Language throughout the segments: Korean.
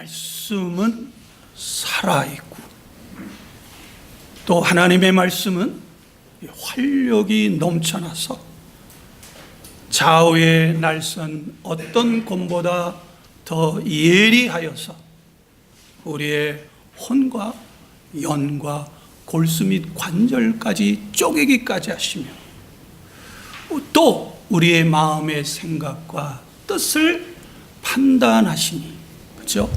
말씀은 살아있고 또 하나님의 말씀은 활력이 넘쳐나서 좌우의 날선 어떤 검보다 더 예리하여서 우리의 혼과 연과 골수 및 관절까지 쪼개기까지 하시며 또 우리의 마음의 생각과 뜻을 판단하시니, 그죠?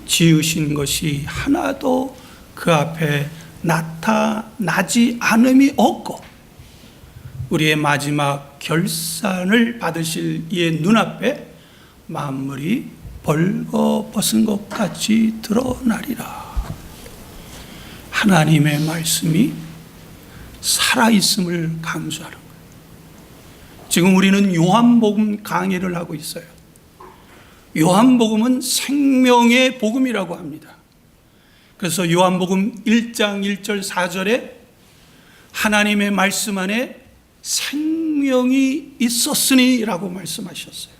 지으신 것이 하나도 그 앞에 나타나지 않음이 없고 우리의 마지막 결산을 받으실 이의 눈앞에 만물이 벌거벗은 것 같이 드러나리라. 하나님의 말씀이 살아있음을 강조하는 거예요. 지금 우리는 요한복음 강의를 하고 있어요. 요한복음은 생명의 복음이라고 합니다. 그래서 요한복음 1장 1절 4절에 하나님의 말씀 안에 생명이 있었으니 라고 말씀하셨어요.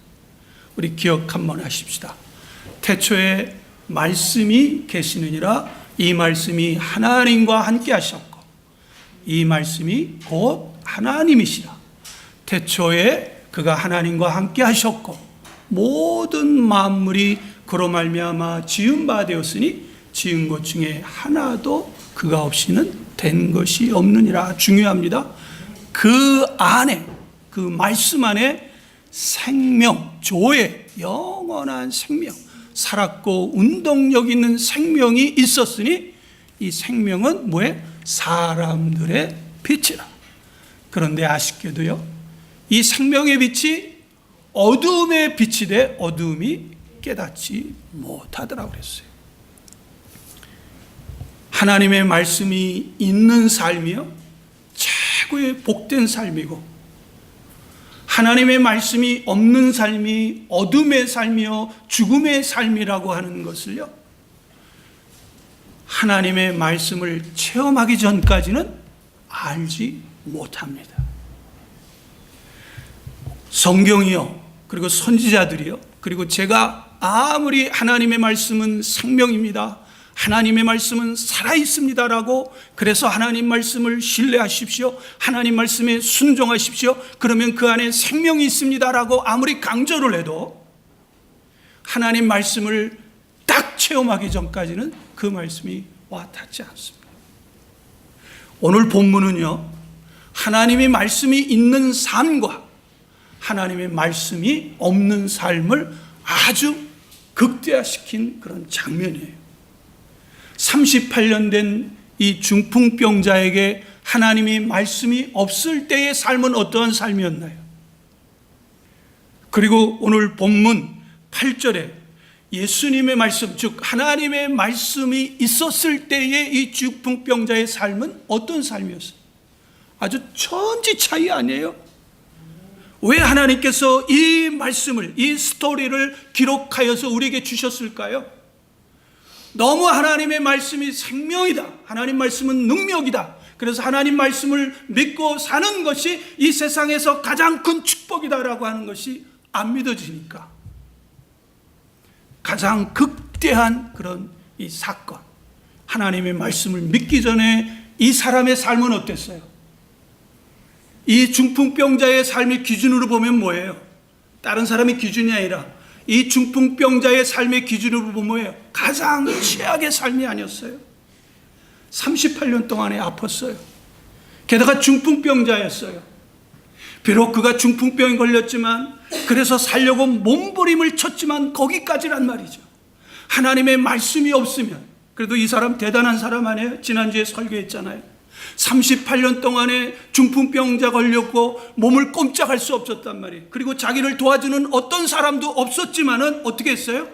우리 기억 한번 하십시다. 태초에 말씀이 계시느니라. 이 말씀이 하나님과 함께 하셨고 이 말씀이 곧 하나님이시라. 태초에 그가 하나님과 함께 하셨고 모든 만물이 그로 말미암아 지은 바 되었으니 지은 것 중에 하나도 그가 없이는 된 것이 없느니라. 중요합니다. 그 안에, 그 말씀 안에 생명, 조의 영원한 생명, 살았고 운동력 있는 생명이 있었으니 이 생명은 뭐에? 사람들의 빛이라. 그런데 아쉽게도요, 이 생명의 빛이 어두움의 빛이 돼 어두움이 깨닫지 못하더라고 그랬어요. 하나님의 말씀이 있는 삶이요 최고의 복된 삶이고, 하나님의 말씀이 없는 삶이 어둠의 삶이요 죽음의 삶이라고 하는 것을요, 하나님의 말씀을 체험하기 전까지는 알지 못합니다. 성경이요, 그리고 선지자들이요, 그리고 제가 아무리 하나님의 말씀은 생명입니다, 하나님의 말씀은 살아있습니다라고, 그래서 하나님 말씀을 신뢰하십시오, 하나님 말씀에 순종하십시오, 그러면 그 안에 생명이 있습니다라고 아무리 강조를 해도 하나님 말씀을 딱 체험하기 전까지는 그 말씀이 와닿지 않습니다. 오늘 본문은요, 하나님의 말씀이 있는 삶과 하나님의 말씀이 없는 삶을 아주 극대화시킨 그런 장면이에요. 38년 된 이 중풍병자에게 하나님의 말씀이 없을 때의 삶은 어떠한 삶이었나요? 그리고 오늘 본문 8절에 예수님의 말씀, 즉 하나님의 말씀이 있었을 때의 이 중풍병자의 삶은 어떤 삶이었어요? 아주 천지 차이 아니에요? 왜 하나님께서 이 말씀을, 이 스토리를 기록하여서 우리에게 주셨을까요? 너무 하나님의 말씀이 생명이다, 하나님 말씀은 능력이다, 그래서 하나님 말씀을 믿고 사는 것이 이 세상에서 가장 큰 축복이다라고 하는 것이 안 믿어지니까 가장 극대한 그런 이 사건, 하나님의 말씀을 믿기 전에 이 사람의 삶은 어땠어요? 이 중풍병자의 삶의 기준으로 보면 뭐예요? 다른 사람의 기준이 아니라 이 중풍병자의 삶의 기준으로 보면 뭐예요? 가장 최악의 삶이 아니었어요? 38년 동안에 아팠어요. 게다가 중풍병자였어요. 비록 그가 중풍병에 걸렸지만, 그래서 살려고 몸부림을 쳤지만 거기까지란 말이죠. 하나님의 말씀이 없으면, 그래도 이 사람 대단한 사람 아니에요? 지난주에 설교했잖아요. 38년 동안에 중풍병자 걸렸고 몸을 꼼짝할 수 없었단 말이에요. 그리고 자기를 도와주는 어떤 사람도 없었지만은 어떻게 했어요?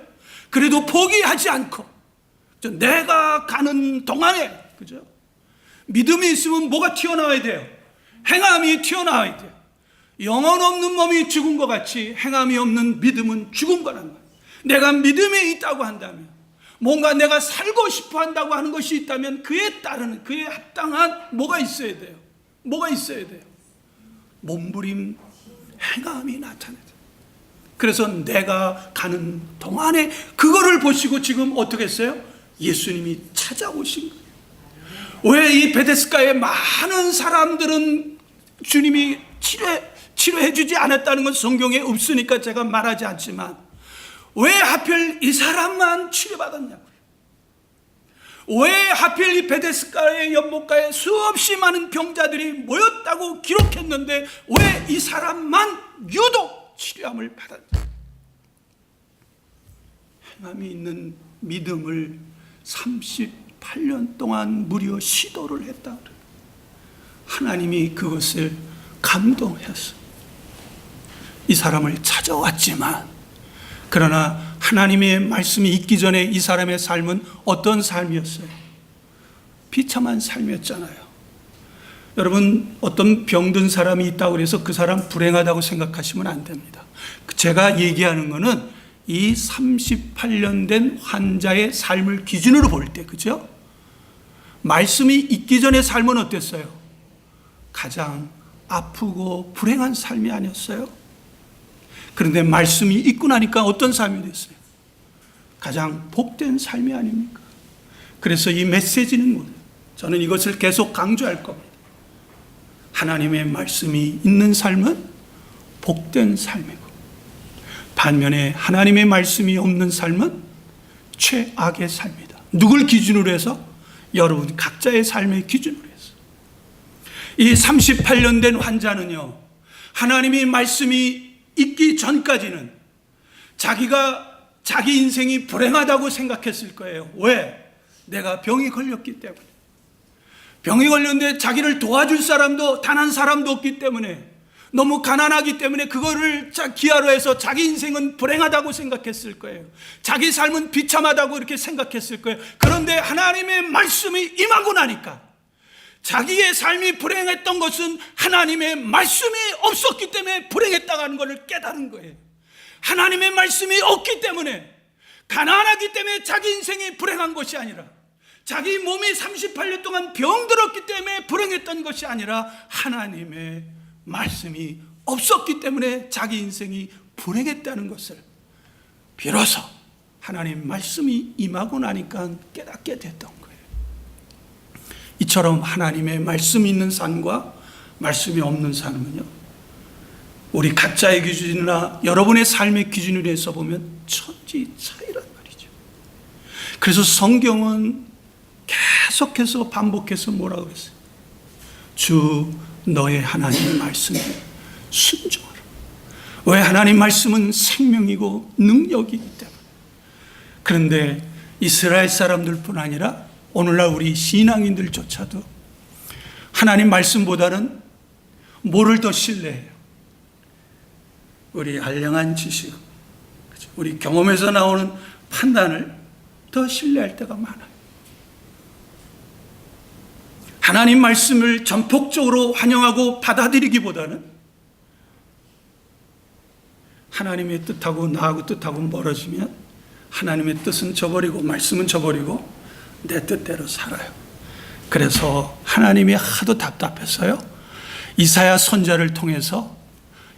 그래도 포기하지 않고 내가 가는 동안에, 그죠? 믿음이 있으면 뭐가 튀어나와야 돼요? 행함이 튀어나와야 돼요. 영혼 없는 몸이 죽은 것 같이 행함이 없는 믿음은 죽은 거란 말이에요. 내가 믿음이 있다고 한다면, 뭔가 내가 살고 싶어 한다고 하는 것이 있다면 그에 따르는, 그에 합당한 뭐가 있어야 돼요? 뭐가 있어야 돼요? 몸부림, 행함이 나타나야 돼요. 그래서 내가 가는 동안에 그거를 보시고 지금 어떻게 했어요? 예수님이 찾아오신 거예요. 왜 이 베데스다의 많은 사람들은 주님이 치료해 주지 않았다는 건 성경에 없으니까 제가 말하지 않지만, 왜 하필 이 사람만 치료받았냐고요. 왜 하필 이 베데스다의 연못가에 수없이 많은 병자들이 모였다고 기록했는데 왜 이 사람만 유독 치료함을 받았냐. 행함이 있는 믿음을 38년 동안 무려 시도를 했다. 하나님이 그것을 감동해서 이 사람을 찾아왔지만, 그러나 하나님의 말씀이 있기 전에 이 사람의 삶은 어떤 삶이었어요? 비참한 삶이었잖아요. 여러분, 어떤 병든 사람이 있다고 해서 그 사람 불행하다고 생각하시면 안 됩니다. 제가 얘기하는 거는 이 38년 된 환자의 삶을 기준으로 볼 때, 그죠? 말씀이 있기 전의 삶은 어땠어요? 가장 아프고 불행한 삶이 아니었어요? 그런데 말씀이 있고 나니까 어떤 삶이 됐어요? 가장 복된 삶이 아닙니까? 그래서 이 메시지는 뭐예요? 저는 이것을 계속 강조할 겁니다. 하나님의 말씀이 있는 삶은 복된 삶이고, 반면에 하나님의 말씀이 없는 삶은 최악의 삶이다. 누굴 기준으로 해서? 여러분 각자의 삶의 기준으로 해서. 이 38년 된 환자는요, 하나님의 말씀이 있기 전까지는 자기가 자기 인생이 불행하다고 생각했을 거예요. 왜? 내가 병이 걸렸기 때문에. 병이 걸렸는데 자기를 도와줄 사람도 단 한 사람도 없기 때문에, 너무 가난하기 때문에 그거를 기하로 해서 자기 인생은 불행하다고 생각했을 거예요. 자기 삶은 비참하다고 이렇게 생각했을 거예요. 그런데 하나님의 말씀이 임하고 나니까 자기의 삶이 불행했던 것은 하나님의 말씀이 없었기 때문에 불행했다고 하는 것을 깨달은 거예요. 하나님의 말씀이 없기 때문에, 가난하기 때문에 자기 인생이 불행한 것이 아니라, 자기 몸이 38년 동안 병들었기 때문에 불행했던 것이 아니라, 하나님의 말씀이 없었기 때문에 자기 인생이 불행했다는 것을 비로소 하나님 말씀이 임하고 나니까 깨닫게 됐던 거예요. 이처럼 하나님의 말씀이 있는 삶과 말씀이 없는 삶은요, 우리 각자의 기준이나 여러분의 삶의 기준으로 해서 보면 천지 차이란 말이죠. 그래서 성경은 계속해서 반복해서 뭐라고 했어요? 주 너의 하나님의 말씀에 순종하라. 왜? 하나님 말씀은 생명이고 능력이기 때문에. 그런데 이스라엘 사람들뿐 아니라 오늘날 우리 신앙인들조차도 하나님 말씀보다는 뭐를 더 신뢰해요? 우리 알량한 지식, 우리 경험에서 나오는 판단을 더 신뢰할 때가 많아요. 하나님 말씀을 전폭적으로 환영하고 받아들이기보다는 하나님의 뜻하고 나하고 뜻하고 멀어지면 하나님의 뜻은 저버리고 말씀은 저버리고 내 뜻대로 살아요. 그래서 하나님이 하도 답답해서요, 이사야 선지자를 통해서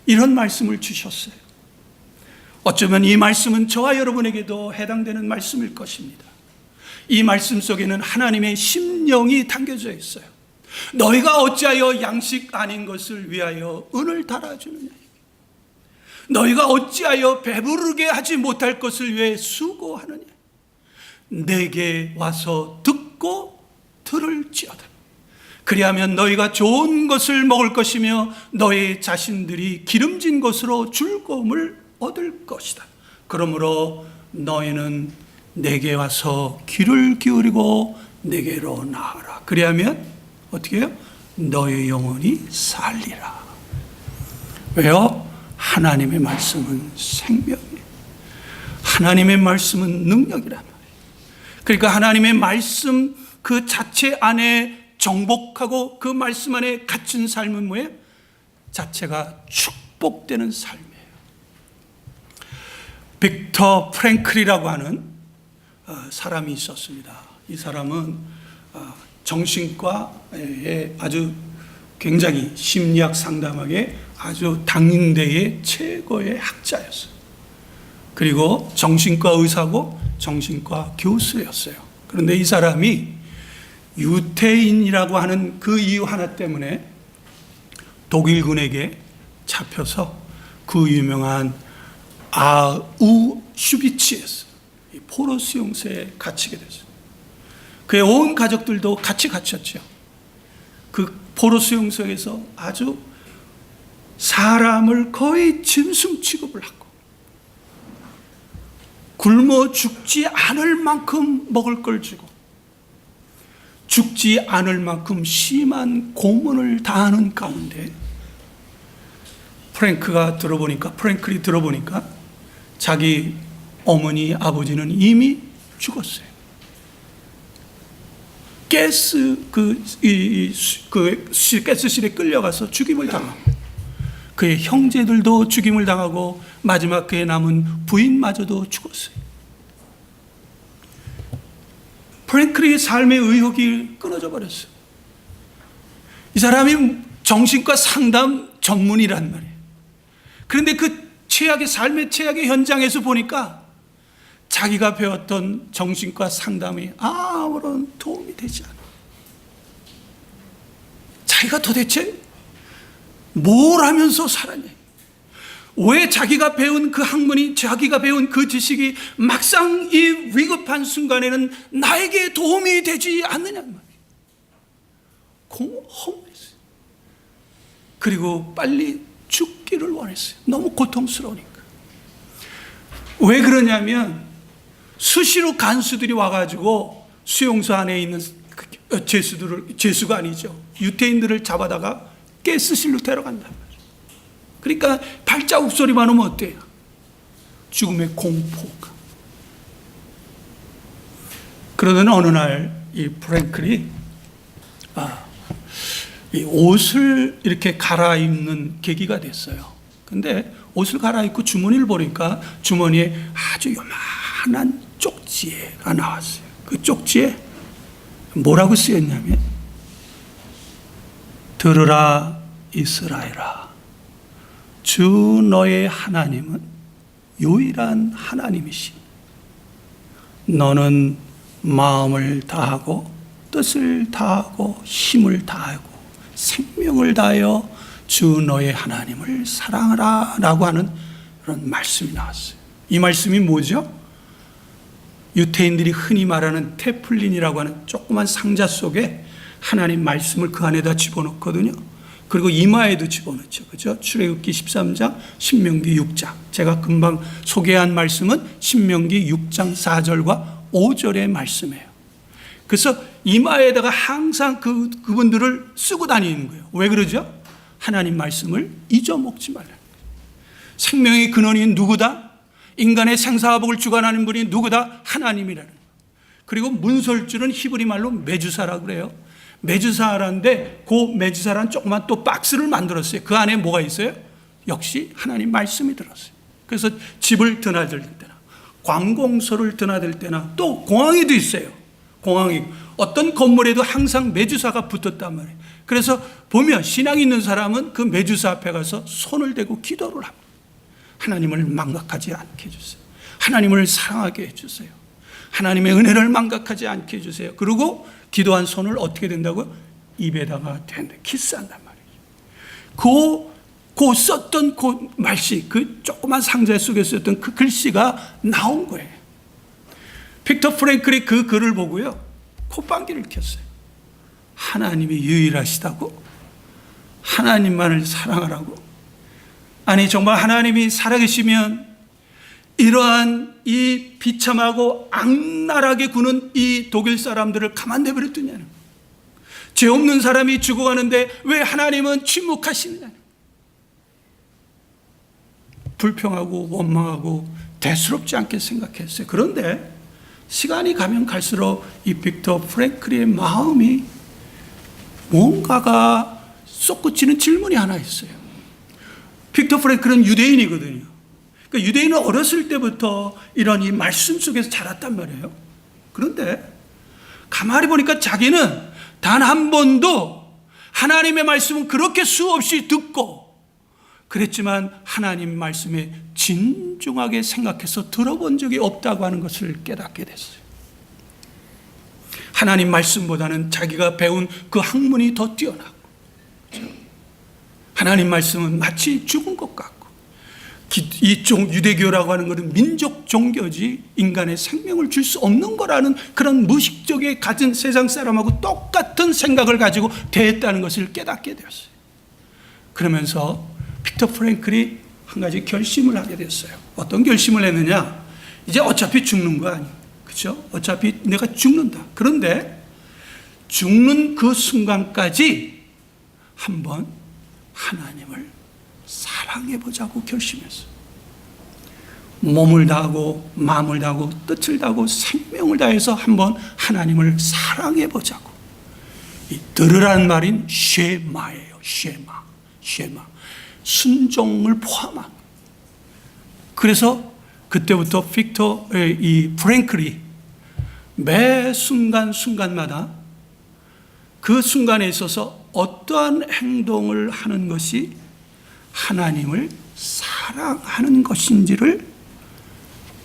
이런 말씀을 주셨어요. 어쩌면 이 말씀은 저와 여러분에게도 해당되는 말씀일 것입니다. 이 말씀 속에는 하나님의 심령이 담겨져 있어요. 너희가 어찌하여 양식 아닌 것을 위하여 은을 달아주느냐. 너희가 어찌하여 배부르게 하지 못할 것을 위해 수고하느냐. 내게 와서 듣고 들을지어다. 그리하면 너희가 좋은 것을 먹을 것이며 너희 자신들이 기름진 것으로 즐거움을 얻을 것이다. 그러므로 너희는 내게 와서 귀를 기울이고 내게로 나아라. 그리하면 어떻게 해요? 너희 영혼이 살리라. 왜요? 하나님의 말씀은 생명이에요. 하나님의 말씀은 능력이란 말이에요. 그러니까 하나님의 말씀 그 자체 안에 정복하고 그 말씀 안에 갇힌 삶은 뭐예요? 자체가 축복되는 삶이에요. 빅터 프랭클이라고 하는 사람이 있었습니다. 이 사람은 정신과에 아주 굉장히 심리학 상담학에 아주 당대의 최고의 학자였어요. 그리고 정신과 의사고 정신과 교수였어요. 그런데 이 사람이 유태인이라고 하는 그 이유 하나 때문에 독일군에게 잡혀서 그 유명한 아우슈비츠에서 포로스 용소에 갇히게 됐어요. 그의 온 가족들도 같이 갇혔죠. 그 포로스 용소에서 아주 사람을 거의 짐승 취급을 하고 굶어 죽지 않을 만큼 먹을 걸 주고 죽지 않을 만큼 심한 고문을 당하는 가운데 프랭클이 들어보니까 자기 어머니 아버지는 이미 죽었어요. 가스실에 끌려가서 죽임을 당하고 그의 형제들도 죽임을 당하고 마지막 그의 남은 부인마저도 죽었어요. 프랭클의 삶의 의욕이 끊어져 버렸어요. 이 사람이 정신과 상담 전문이란 말이에요. 그런데 그 삶의 최악의 현장에서 보니까 자기가 배웠던 정신과 상담이 아무런 도움이 되지 않아. 자기가 도대체 뭘 하면서 살았냐? 왜 자기가 배운 그 학문이, 자기가 배운 그 지식이 막상 이 위급한 순간에는 나에게 도움이 되지 않느냐는 말이에요. 허무했어요. 그리고 빨리 죽기를 원했어요. 너무 고통스러우니까. 왜 그러냐면 수시로 간수들이 와가지고 수용소 안에 있는 죄수가 아니죠. 유태인들을 잡아다가 가스실로 데려간단 말이에요. 그러니까 발자국 소리만 오면 어때요? 죽음의 공포가. 그러던 어느 날 이 프랭클이 이 옷을 이렇게 갈아입는 계기가 됐어요. 근데 옷을 갈아입고 주머니를 보니까 주머니에 아주 요만한 쪽지가 나왔어요. 그 쪽지에 뭐라고 쓰였냐면 들으라 이스라엘아, 주 너의 하나님은 유일한 하나님이시. 너는 마음을 다하고 뜻을 다하고 힘을 다하고 생명을 다하여 주 너의 하나님을 사랑하라 라고 하는 그런 말씀이 나왔어요. 이 말씀이 뭐죠? 유태인들이 흔히 말하는 테플린이라고 하는 조그만 상자 속에 하나님 말씀을 그 안에다 집어넣거든요. 그리고 이마에도 집어넣죠. 그죠? 출애굽기 13장, 신명기 6장. 제가 금방 소개한 말씀은 신명기 6장 4절과 5절의 말씀이에요. 그래서 이마에다가 항상 그분들을 쓰고 다니는 거예요. 왜 그러죠? 하나님 말씀을 잊어먹지 말라. 생명의 근원이 누구다? 인간의 생사화복을 주관하는 분이 누구다? 하나님이라는 거예요. 그리고 문설주는 히브리 말로 메주사라고 그래요. 메주사라는데 그 메주사라는 조그만 또 박스를 만들었어요. 그 안에 뭐가 있어요? 역시 하나님 말씀이 들었어요. 그래서 집을 드나들 때나 관공서를 드나들 때나 또 공항에도 있어요. 공항이 어떤 건물에도 항상 메주사가 붙었단 말이에요. 그래서 보면 신앙이 있는 사람은 그 메주사 앞에 가서 손을 대고 기도를 합니다. 하나님을 망각하지 않게 해주세요. 하나님을 사랑하게 해주세요. 하나님의 은혜를 망각하지 않게 해주세요. 그리고 기도한 손을 어떻게 된다고요? 입에다가 키스한단 말이에요. 그 썼던 그 말씨, 그 조그만 상자 속에 썼던 그 글씨가 나온 거예요. 빅터 프랭클이 그 글을 보고요, 콧방귀를 켰어요. 하나님이 유일하시다고? 하나님만을 사랑하라고? 아니, 정말 하나님이 살아계시면 이러한 이 비참하고 악랄하게 구는 이 독일 사람들을 가만 내버려두냐는, 죄 없는 사람이 죽어가는데 왜 하나님은 침묵하시느냐. 불평하고 원망하고 대수롭지 않게 생각했어요. 그런데 시간이 가면 갈수록 이 빅터 프랭클의 마음이 뭔가가 솟구치는 질문이 하나 있어요. 빅터 프랭클은 유대인이거든요. 그러니까 유대인은 어렸을 때부터 이런 이 말씀 속에서 자랐단 말이에요. 그런데 가만히 보니까 자기는 단 한 번도 하나님의 말씀은 그렇게 수없이 듣고 그랬지만 하나님 말씀에 진중하게 생각해서 들어본 적이 없다고 하는 것을 깨닫게 됐어요. 하나님 말씀보다는 자기가 배운 그 학문이 더 뛰어나고, 그렇죠? 하나님 말씀은 마치 죽은 것 같고, 이 유대교라고 하는 것은 민족 종교지 인간의 생명을 줄 수 없는 거라는 그런 무식적에 가진 세상 사람하고 똑같은 생각을 가지고 대했다는 것을 깨닫게 되었어요. 그러면서 빅터 프랭클이 한 가지 결심을 하게 됐어요. 어떤 결심을 했느냐? 이제 어차피 죽는 거 아니에요, 그렇죠? 어차피 내가 죽는다. 그런데 죽는 그 순간까지 한번 하나님을 사랑해보자고 결심했어요. 몸을 다하고 마음을 다하고 뜻을 다하고 생명을 다해서 한번 하나님을 사랑해보자고. 이 들으라는 말인 쉐마예요. 쉐마. 순종을 포함한. 그래서 그때부터 이 프랭클이 매 순간마다 그 순간에 있어서 어떠한 행동을 하는 것이 하나님을 사랑하는 것인지를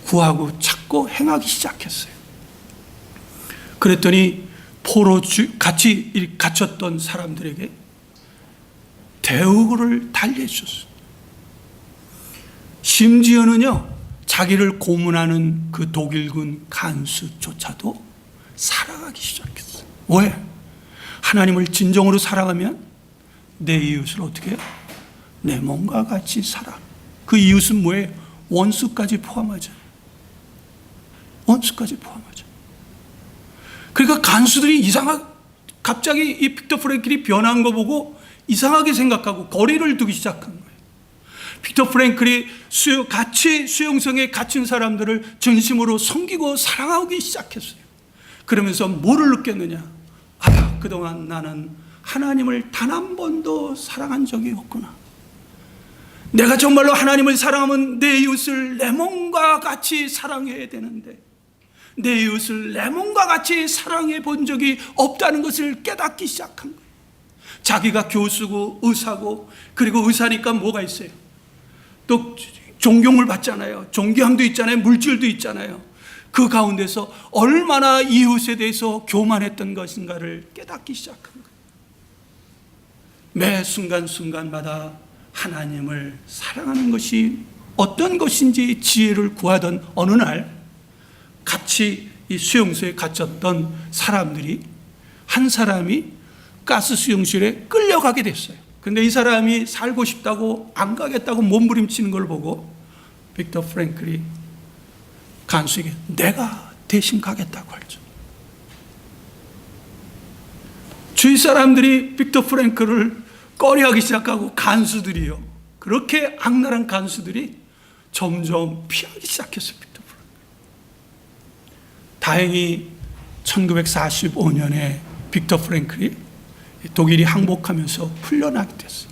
구하고 찾고 행하기 시작했어요. 그랬더니 포로 같이 갇혔던 사람들에게 대우를 달래주셨어요. 심지어는요, 자기를 고문하는 그 독일군 간수조차도 사랑하기 시작했어요. 왜? 하나님을 진정으로 사랑하면 내 이웃을 어떻게 해요? 내 몸과 같이 사랑. 그 이웃은 뭐예요? 원수까지 포함하잖아요. 원수까지 포함하죠. 그러니까 간수들이 갑자기 이 빅터 프랭클이 변한 거 보고 이상하게 생각하고 거리를 두기 시작한 거예요. 빅터 프랭클이 같이 수용성에 갇힌 사람들을 진심으로 섬기고 사랑하기 시작했어요. 그러면서 뭐를 느꼈느냐? 그동안 나는 하나님을 단 한 번도 사랑한 적이 없구나. 내가 정말로 하나님을 사랑하면 내 이웃을 내 몸과 같이 사랑해야 되는데 내 이웃을 내 몸과 같이 사랑해 본 적이 없다는 것을 깨닫기 시작한 거예요. 자기가 교수고 의사고, 그리고 의사니까 뭐가 있어요? 또 존경을 받잖아요. 존경도 있잖아요. 물질도 있잖아요. 그 가운데서 얼마나 이웃에 대해서 교만했던 것인가를 깨닫기 시작한 거예요. 매 순간마다 하나님을 사랑하는 것이 어떤 것인지 지혜를 구하던 어느 날, 같이 이 수용소에 갇혔던 사람들이 한 사람이 가스 수용실에 끌려가게 됐어요. 근데 이 사람이 살고 싶다고 안 가겠다고 몸부림치는 걸 보고 빅터 프랭클이 간수에게 내가 대신 가겠다고 하죠. 주위 사람들이 빅터 프랭클을 꺼려하기 시작하고 간수들이요, 그렇게 악랄한 간수들이 점점 피하기 시작했어요. 빅터 프랭클. 다행히 1945년에 빅터 프랭클이 독일이 항복하면서 풀려나게 됐어요.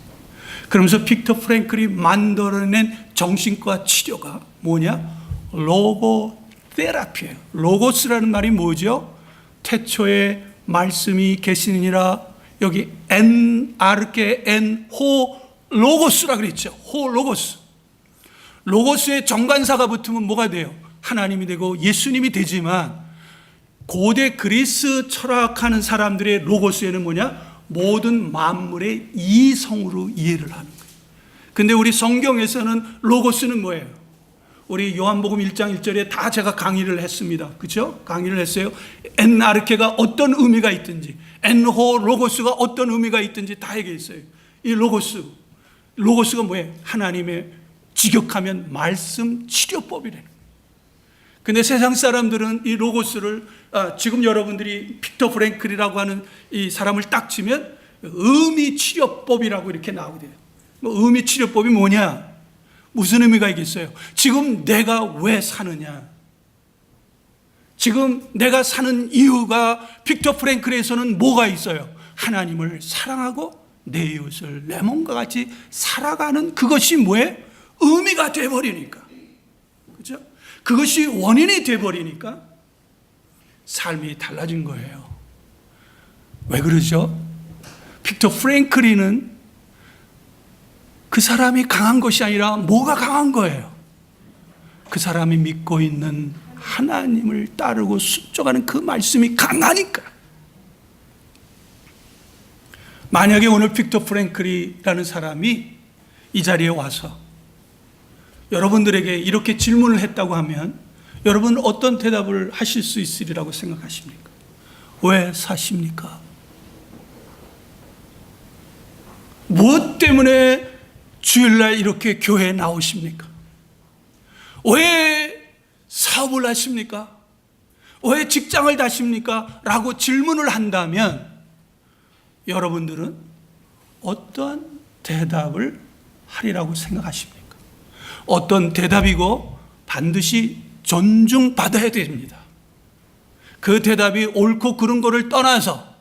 그러면서 빅터 프랭클이 만들어낸 정신과 치료가 뭐냐? 로고테라피예요. 로고스라는 말이 뭐죠? 태초에 말씀이 계시니라. 여기 N아르케 N호 로고스라 그랬죠. 호 로고스. 로고스의 정관사가 붙으면 뭐가 돼요? 하나님이 되고 예수님이 되지만 고대 그리스 철학하는 사람들의 로고스에는 뭐냐? 모든 만물의 이성으로 이해를 하는 거예요. 근데 우리 성경에서는 로고스는 뭐예요? 우리 요한복음 1장 1절에 다 제가 강의를 했습니다. 그렇죠? 강의를 했어요. 엔아르케가 어떤 의미가 있든지, 엔호 로고스가 어떤 의미가 있든지 다 얘기했어요. 이 로고스가 뭐예요? 하나님의 직역하면 말씀 치료법이래요. 근데 세상 사람들은 이 로고스를 지금 여러분들이 빅터 프랭클이라고 하는 이 사람을 딱 치면 의미 치료법이라고 이렇게 나오게 돼요. 의미 치료법이 뭐냐? 무슨 의미가 있겠어요? 지금 내가 왜 사느냐? 지금 내가 사는 이유가 빅터 프랭클에서는 뭐가 있어요? 하나님을 사랑하고 내 이웃을 내 몸과 같이 살아가는 그것이 뭐예요? 의미가 돼버리니까. 그렇죠? 그것이 원인이 돼버리니까 삶이 달라진 거예요. 왜 그러죠? 빅터 프랭클리는 그 사람이 강한 것이 아니라 뭐가 강한 거예요? 그 사람이 믿고 있는 하나님을 따르고 순종하는 그 말씀이 강하니까. 만약에 오늘 빅터 프랭클이라는 사람이 이 자리에 와서 여러분들에게 이렇게 질문을 했다고 하면 여러분 어떤 대답을 하실 수 있으리라고 생각하십니까? 왜 사십니까? 무엇 때문에 주일날 이렇게 교회에 나오십니까? 왜 사업을 하십니까? 왜 직장을 다십니까? 라고 질문을 한다면 여러분들은 어떤 대답을 하리라고 생각하십니까? 어떤 대답이고 반드시 존중받아야 됩니다. 그 대답이 옳고 그른 거를 떠나서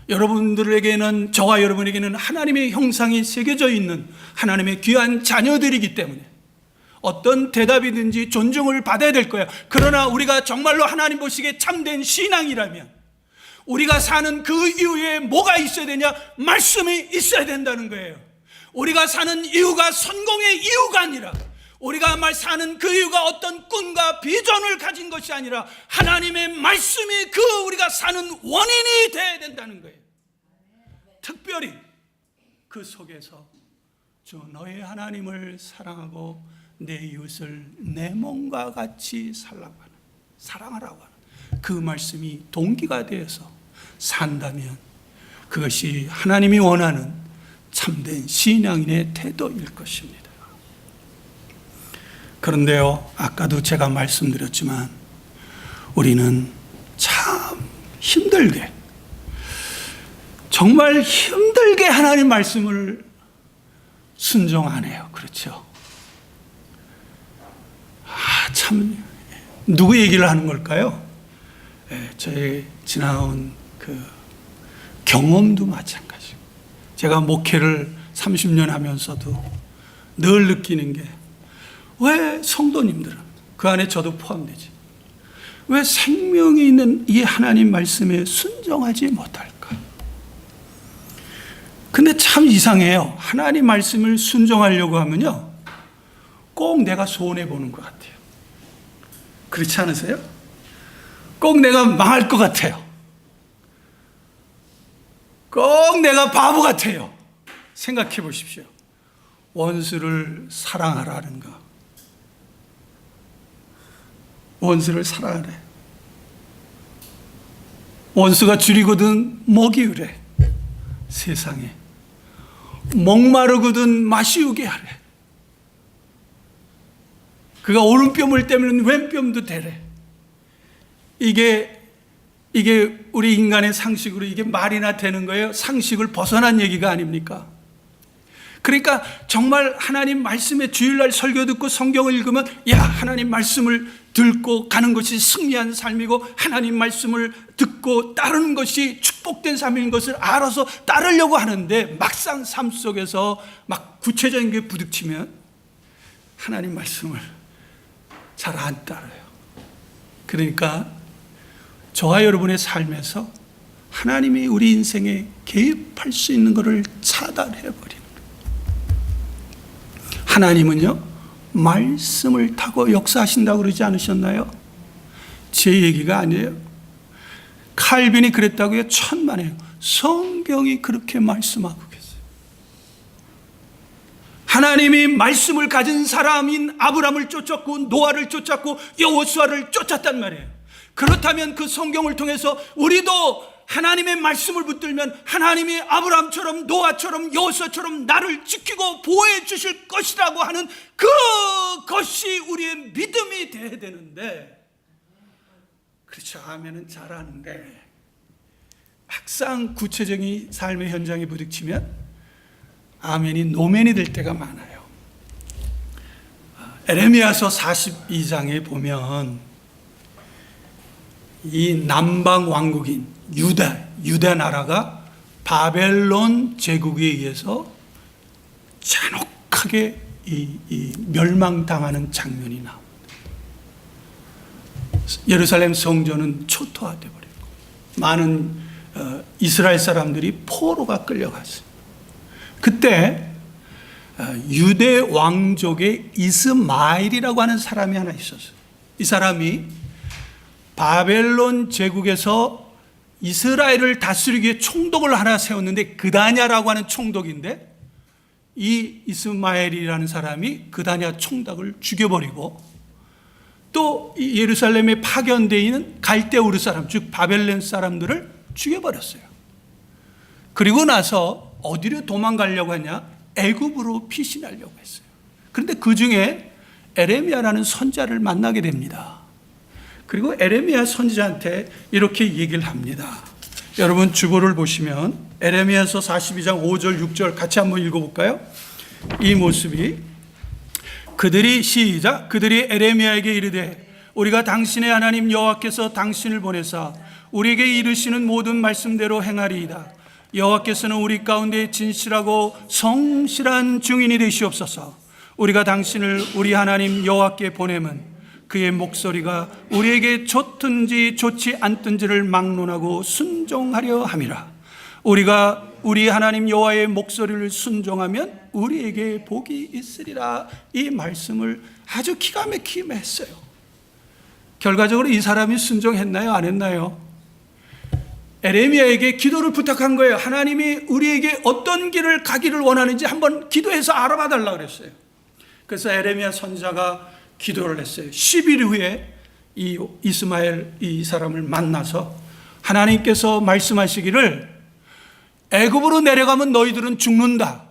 여러분들에게는, 저와 여러분에게는 하나님의 형상이 새겨져 있는 하나님의 귀한 자녀들이기 때문에 어떤 대답이든지 존중을 받아야 될 거예요. 그러나 우리가 정말로 하나님 보시기에 참된 신앙이라면 우리가 사는 그 이유에 뭐가 있어야 되냐? 말씀이 있어야 된다는 거예요. 우리가 사는 이유가 성공의 이유가 아니라, 우리가 사는 그 이유가 어떤 꿈과 비전을 가진 것이 아니라 하나님의 말씀이 그 우리가 사는 원인이 되어야 된다는 거예요. 특별히 그 속에서 주 너의 하나님을 사랑하고 내 이웃을 내 몸과 같이 사랑하라고 하는 그 말씀이 동기가 되어서 산다면 그것이 하나님이 원하는 참된 신앙인의 태도일 것입니다. 그런데요, 아까도 제가 말씀드렸지만 우리는 참 힘들게, 정말 힘들게 하나님 말씀을 순종 안 해요. 그렇죠? 참 누구 얘기를 하는 걸까요? 저의 지나온 그 경험도 마찬가지고, 제가 목회를 30년 하면서도 늘 느끼는 게, 왜 성도님들은, 그 안에 저도 포함되지, 왜 생명이 있는 이 하나님 말씀에 순종하지 못할까? 근데 참 이상해요. 하나님 말씀을 순종하려고 하면요, 꼭 내가 손해보는 것 같아요. 그렇지 않으세요? 꼭 내가 망할 것 같아요. 꼭 내가 바보 같아요. 생각해 보십시오. 원수를 사랑하라는가? 원수를 사랑하래. 원수가 줄이거든 먹이우래. 세상에 목마르거든 마시우게 하래. 그가 오른뼘을 떼면 왼뼘도 되래. 이게 우리 인간의 상식으로 이게 말이나 되는 거예요? 상식을 벗어난 얘기가 아닙니까? 그러니까 정말 하나님 말씀에 주일날 설교 듣고 성경을 읽으면, 야, 하나님 말씀을 듣고 가는 것이 승리한 삶이고 하나님 말씀을 듣고 따르는 것이 축복된 삶인 것을 알아서 따르려고 하는데, 막상 삶 속에서 막 구체적인 게 부딪히면 하나님 말씀을 잘 안 따라요. 그러니까 저와 여러분의 삶에서 하나님이 우리 인생에 개입할 수 있는 것을 차단해버리는 거예요. 하나님은요, 말씀을 타고 역사하신다고 그러지 않으셨나요? 제 얘기가 아니에요. 칼빈이 그랬다고요? 천만에요. 성경이 그렇게 말씀하고 계세요. 하나님이 말씀을 가진 사람인 아브라함을 쫓았고 노아를 쫓았고 여호수아를 쫓았단 말이에요. 그렇다면 그 성경을 통해서 우리도 하나님의 말씀을 붙들면 하나님이 아브라함처럼 노아처럼 여호수아처럼 나를 지키고 보호해 주실 것이라고 하는 그것이 우리의 믿음이 돼야 되는데, 그렇죠, 아멘은 잘하는데 막상 구체적인 삶의 현장에 부딪히면 아멘이 노멘이 될 때가 많아요. 에레미야서 42장에 보면 이 남방 왕국인 유다 나라가 바벨론 제국에 의해서 잔혹하게 이 멸망당하는 장면이 나옵니다. 예루살렘 성전은 초토화되어 버리고 많은 이스라엘 사람들이 포로가 끌려갔어요. 그때 유대 왕족의 이스마엘이라고 하는 사람이 하나 있었어요. 이 사람이 바벨론 제국에서 이스라엘을 다스리기 위해 총독을 하나 세웠는데 그다냐라고 하는 총독인데, 이 이스마엘이라는 사람이 그다냐 총독을 죽여버리고 또 예루살렘에 파견되어 있는 갈대우르 사람, 즉 바벨론 사람들을 죽여버렸어요. 그리고 나서 어디로 도망가려고 하냐? 애굽으로 피신하려고 했어요. 그런데 그 중에 에레미야라는 선지자를 만나게 됩니다. 그리고 에레미야 선지자한테 이렇게 얘기를 합니다. 여러분 주보를 보시면 에레미야서 42장 5절 6절 같이 한번 읽어볼까요? 이 모습이, 그들이 시작, 그들이 에레미야에게 이르되 우리가 당신의 하나님 여호와께서 당신을 보내사 우리에게 이르시는 모든 말씀대로 행하리이다. 여호와께서는 우리 가운데 진실하고 성실한 증인이 되시옵소서. 우리가 당신을 우리 하나님 여호와께 보내면 그의 목소리가 우리에게 좋든지 좋지 않든지를 막론하고 순종하려 함이라. 우리가 우리 하나님 여호와의 목소리를 순종하면 우리에게 복이 있으리라. 이 말씀을 아주 기가 막히게 했어요. 결과적으로 이 사람이 순종했나요? 안 했나요? 에레미야에게 기도를 부탁한 거예요. 하나님이 우리에게 어떤 길을 가기를 원하는지 한번 기도해서 알아봐 달라고 그랬어요. 그래서 에레미야 선지자가 기도를 했어요. 10일 후에 이 이스마엘 이 사람을 만나서 하나님께서 말씀하시기를 애굽으로 내려가면 너희들은 죽는다.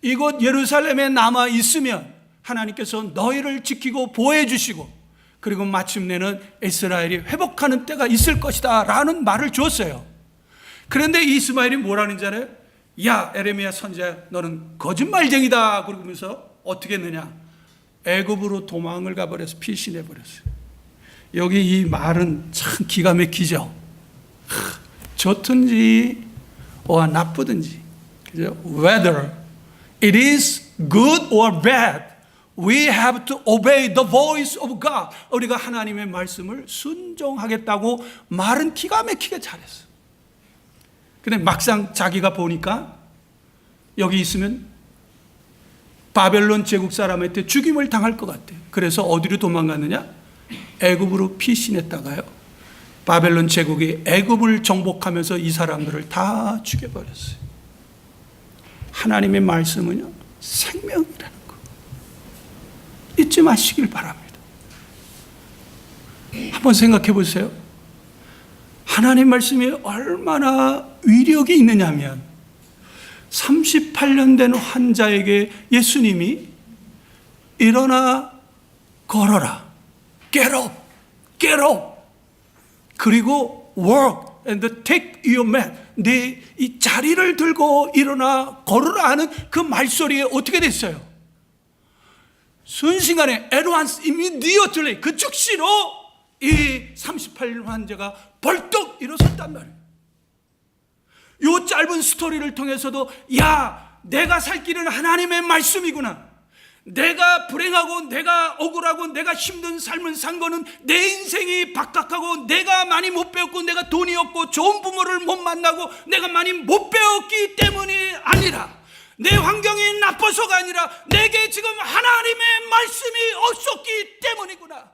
이곳 예루살렘에 남아 있으면 하나님께서 너희를 지키고 보호해 주시고 그리고 마침내는 이스라엘이 회복하는 때가 있을 것이다 라는 말을 주었어요. 그런데 이스마엘이 뭐라는지 알아요? 야 에레미야 선지자, 너는 거짓말쟁이다. 그러면서 어떻게 했느냐? 애굽으로 도망을 가버려서 피신해 버렸어요. 여기 이 말은 참 기가 막히죠. 좋든지 나쁘든지, 그죠? Whether it is good or bad, we have to obey the voice of God. 우리가 하나님의 말씀을 순종하겠다고 말은 기가 막히게 잘했어요. 근데 막상 자기가 보니까 여기 있으면 바벨론 제국 사람한테 죽임을 당할 것 같아요. 그래서 어디로 도망갔느냐? 애굽으로 피신했다가요, 바벨론 제국이 애굽을 정복하면서 이 사람들을 다 죽여버렸어요. 하나님의 말씀은요, 생명이라는 거 잊지 마시길 바랍니다. 한번 생각해 보세요. 하나님 말씀이 얼마나 위력이 있느냐면 38년 된 환자에게 예수님이 일어나 걸어라, get up, get up, 그리고 work and take your mat, 네 이 자리를 들고 일어나 걸으라 하는 그 말소리에 어떻게 됐어요? 순식간에 at once, immediately, 그 즉시로 이 38년 환자가 벌떡 일어섰단 말이에요. 이 짧은 스토리를 통해서도 야, 내가 살 길은 하나님의 말씀이구나. 내가 불행하고 내가 억울하고 내가 힘든 삶을 산 거는 내 인생이 박학하고 내가 많이 못 배웠고 내가 돈이 없고 좋은 부모를 못 만나고 내가 많이 못 배웠기 때문이 아니라, 내 환경이 나빠서가 아니라 내게 지금 하나님의 말씀이 없었기 때문이구나.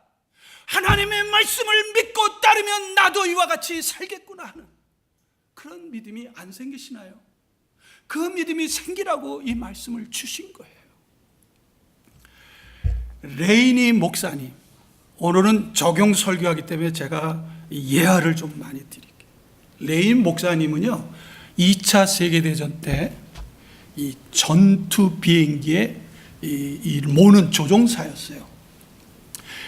하나님의 말씀을 믿고 따르면 나도 이와 같이 살겠구나 하는 그런 믿음이 안 생기시나요? 그 믿음이 생기라고 이 말씀을 주신 거예요. 레이니 목사님, 오늘은 적용 설교하기 때문에 제가 예화를 좀 많이 드릴게요. 레이니 목사님은요, 2차 세계대전 때 이 전투 비행기에 이 모는 조종사였어요.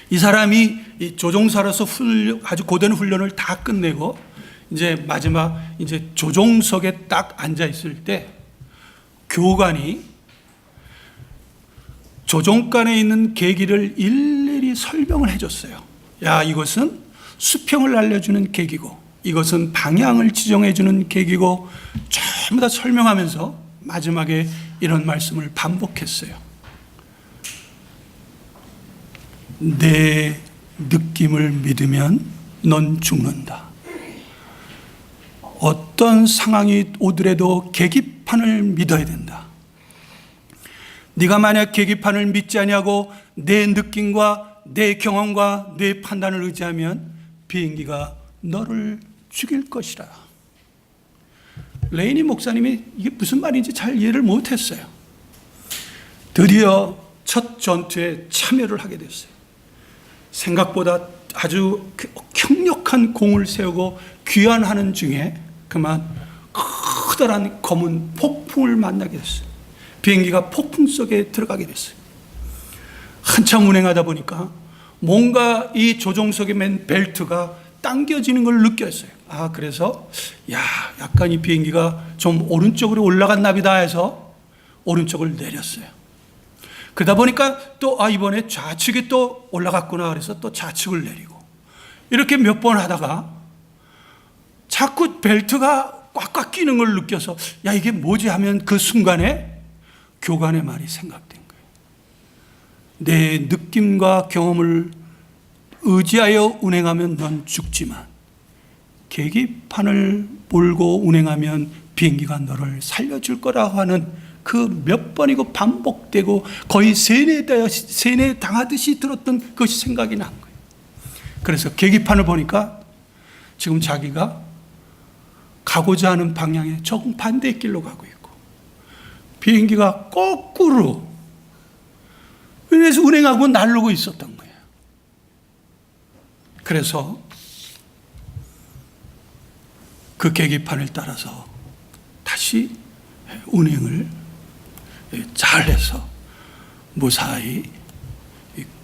이 사람이 이 조종사로서 아주 고된 훈련을 다 끝내고 이제 마지막 이제 조종석에 딱 앉아 있을 때 교관이 조종관에 있는 계기를 일일이 설명을 해줬어요. 야, 이것은 수평을 알려주는 계기고 이것은 방향을 지정해주는 계기고 전부 다 설명하면서 마지막에 이런 말씀을 반복했어요. 내 느낌을 믿으면 넌 죽는다. 어떤 상황이 오더라도 계기판을 믿어야 된다. 네가 만약 계기판을 믿지 아니하고 내 느낌과 내 경험과 내 판단을 의지하면 비행기가 너를 죽일 것이라. 레이니 목사님이 이게 무슨 말인지 잘 이해를 못했어요. 드디어 첫 전투에 참여를 하게 됐어요. 생각보다 아주強力한 공을 세우고 귀환하는 중에 그만 커다란 검은 폭풍을 만나게 됐어요. 비행기가 폭풍 속에 들어가게 됐어요. 한참 운행하다 보니까 뭔가 이 조종석에 맨 벨트가 당겨지는 걸 느꼈어요. 그래서 약간 이 비행기가 좀 오른쪽으로 올라갔나 보다 해서 오른쪽을 내렸어요. 그러다 보니까 또 이번에 좌측에 또 올라갔구나 그래서 또 좌측을 내리고 이렇게 몇 번 하다가 자꾸 벨트가 꽉꽉 끼는 걸 느껴서 이게 뭐지 하면 그 순간에 교관의 말이 생각된 거예요. 내 느낌과 경험을 의지하여 운행하면 넌 죽지만 계기판을 몰고 운행하면 비행기가 너를 살려줄 거라고 하는 그 몇 번이고 반복되고 거의 세뇌 당하듯이 들었던 그것이 생각이 난 거예요. 그래서 계기판을 보니까 지금 자기가 가고자 하는 방향에 정반대의 길로 가고 있고 비행기가 거꾸로 그래서 운행하고 날르고 있었던 거예요. 그래서 그 계기판을 따라서 다시 운행을 잘해서 무사히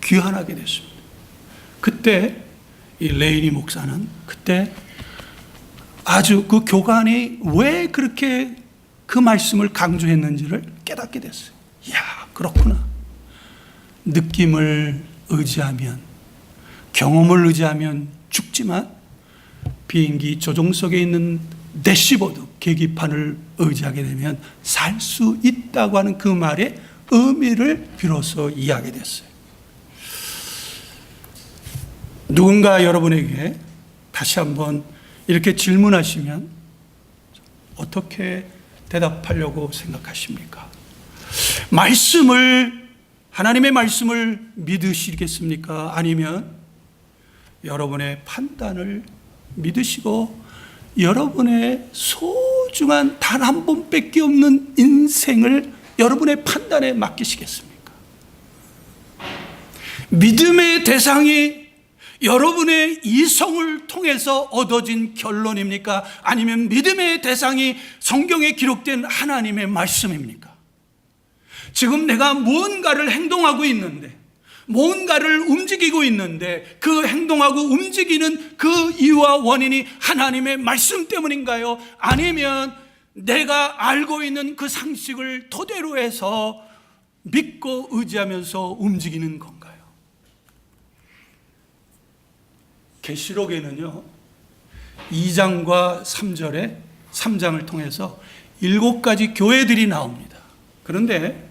귀환하게 됐습니다. 그때 이 레이니 목사는 그때 아주 그 교관이 왜 그렇게 그 말씀을 강조했는지를 깨닫게 됐어요. 그렇구나. 느낌을 의지하면, 경험을 의지하면 죽지만 비행기 조종석에 있는 대시보드, 계기판을 의지하게 되면 살 수 있다고 하는 그 말의 의미를 비로소 이해하게 됐어요. 누군가 여러분에게 다시 한번 이렇게 질문하시면 어떻게 대답하려고 생각하십니까? 하나님의 말씀을 믿으시겠습니까? 아니면 여러분의 판단을 믿으시고 여러분의 소중한 단 한 번밖에 없는 인생을 여러분의 판단에 맡기시겠습니까? 믿음의 대상이 여러분의 이성을 통해서 얻어진 결론입니까? 아니면 믿음의 대상이 성경에 기록된 하나님의 말씀입니까? 지금 내가 무언가를 행동하고 있는데, 무언가를 움직이고 있는데 그 행동하고 움직이는 그 이유와 원인이 하나님의 말씀 때문인가요? 아니면 내가 알고 있는 그 상식을 토대로 해서 믿고 의지하면서 움직이는 건가요? 계시록에는요 2장과 3장을 통해서 7가지 교회들이 나옵니다. 그런데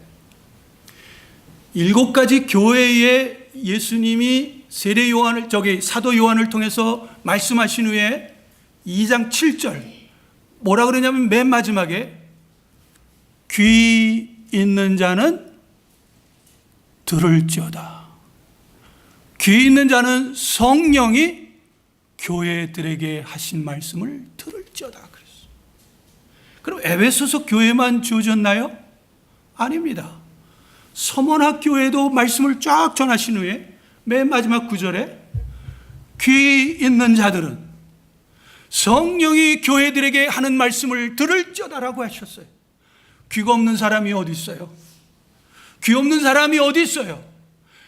7가지 교회에 예수님이 사도 요한을 통해서 말씀하신 후에 2장 7절 뭐라 그러냐면 맨 마지막에 귀 있는 자는 들을지어다. 귀 있는 자는 성령이 교회들에게 하신 말씀을 들을지어다 그랬어요. 그럼 에베소서 교회만 주어졌나요? 아닙니다. 서머나 교회도 말씀을 쫙 전하신 후에 맨 마지막 구절에 귀 있는 자들은 성령이 교회들에게 하는 말씀을 들을지어다라고 하셨어요. 귀가 없는 사람이 어디 있어요? 귀 없는 사람이 어디 있어요?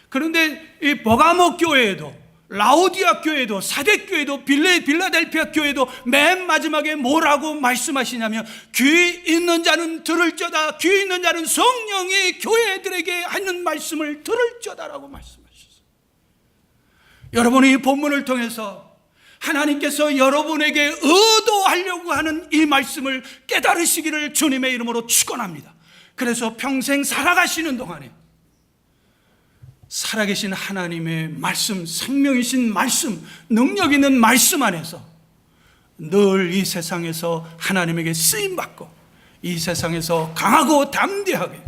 그런데 이 버가모 교회에도, 라오디아 교회도, 사대 교회도, 빌라델피아 교회도 맨 마지막에 뭐라고 말씀하시냐면 귀 있는 자는 들을지어다. 귀 있는 자는 성령이 교회들에게 하는 말씀을 들을지어다라고 말씀하셨어요. 여러분이 이 본문을 통해서 하나님께서 여러분에게 의도하려고 하는 이 말씀을 깨달으시기를 주님의 이름으로 축원합니다. 그래서 평생 살아가시는 동안에 살아계신 하나님의 말씀, 생명이신 말씀, 능력 있는 말씀 안에서 늘 이 세상에서 하나님에게 쓰임받고 이 세상에서 강하고 담대하게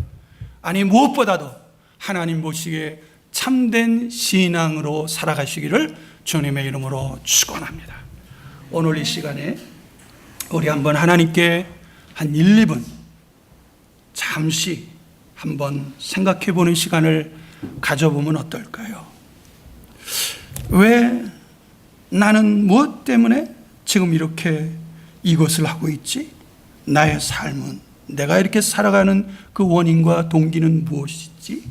아니 무엇보다도 하나님 보시기에 참된 신앙으로 살아가시기를 주님의 이름으로 축원합니다. 오늘 이 시간에 우리 한번 하나님께 한 1, 2분 잠시 한번 생각해 보는 시간을 가져보면 어떨까요? 왜 나는 무엇 때문에 지금 이렇게 이것을 하고 있지? 나의 삶은, 내가 이렇게 살아가는 그 원인과 동기는 무엇이지?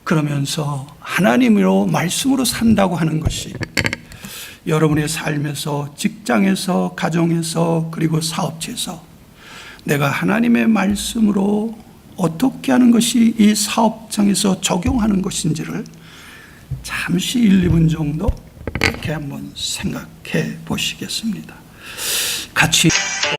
그러면서 하나님으로 말씀으로 산다고 하는 것이 여러분의 삶에서, 직장에서, 가정에서, 그리고 사업체에서 내가 하나님의 말씀으로 어떻게 하는 것이 이 사업장에서 적용하는 것인지를 잠시 1, 2분 정도 이렇게 한번 생각해 보시겠습니다. 같이